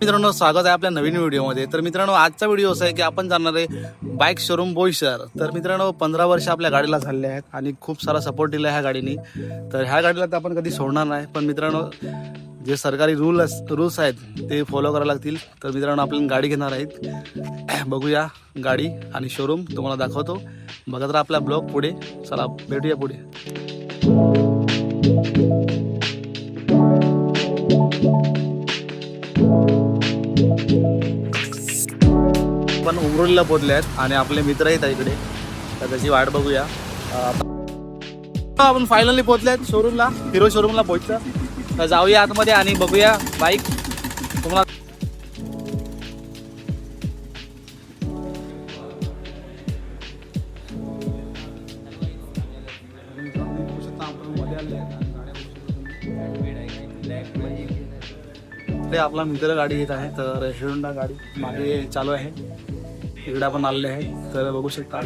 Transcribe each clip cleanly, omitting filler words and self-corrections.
मित्रांनो, स्वागत आहे आपल्या नवीन व्हिडिओमध्ये। तर मित्रांनो, आजचा व्हिडिओ असा आहे की आपण जाणार आहे बाईक शोरूम बोईसर। तर मित्रांनो, 15 वर्ष आपल्या गाडीला झालेले आहेत आणि खूप सारा सपोर्ट दिला ह्या गाडीने। तर ह्या गाडीला तर आपण कधी सोडणार नाही, पण मित्रांनो जे सरकारी रूल्स आहेत ते फॉलो करायला लागतील। तर मित्रांनो, आपण गाडी घेणार आहेत, बघूया गाडी आणि शोरूम तुम्हाला दाखवतो। बघा तर आपला ब्लॉग पुढे, चला भेटूया पुढे। पण उमरोलीला पोहोचले आहेत आणि आपले मित्र आहेत इकडे, तर त्याची वाट बघूया। आपण फायनली पोहोचले आहेत शोरूमला, हिरो शोरूमला पोहोचलं। तर जाऊया आतमध्ये आणि बघूया बाईक तुम्हाला। आपला मित्र गाडी येत आहे, तर हिरोंडा गाडी मागे चालू आहे। इकडे आपण आलेले आहे, तर बघू शकता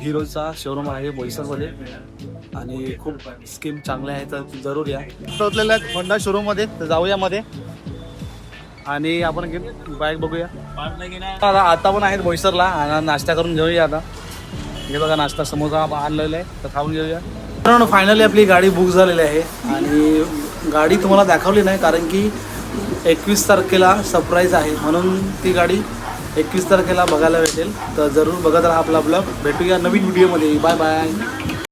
हिरोचा शोरूम आहे बोईसरमध्ये आणि खूप स्कीम चांगल्या आहेत, तर जरूर या। पोहोचलेले आहेत होंडा शोरूम मध्ये, तर जाऊया मध्ये आणि आपण बाईक बघूया। आता पण आहेत बोईसरला आणि नाश्ता करून घेऊया। आता हे बघा, नाश्ता समोसा आणलेला आहे, तर खाऊन घेऊया। मित्रांनो, फायनली आपली गाडी बुक झालेली आहे आणि गाडी तुम्हाला दाखवली नाही कारण की 21 तारखेला सरप्राईज आहे, म्हणून ती गाडी 21 तारखेला बघायला भेटेल। तर जरूर बघत राहा आपला ब्लॉग। भेटूया नवीन व्हिडिओमध्ये, बाय बाय।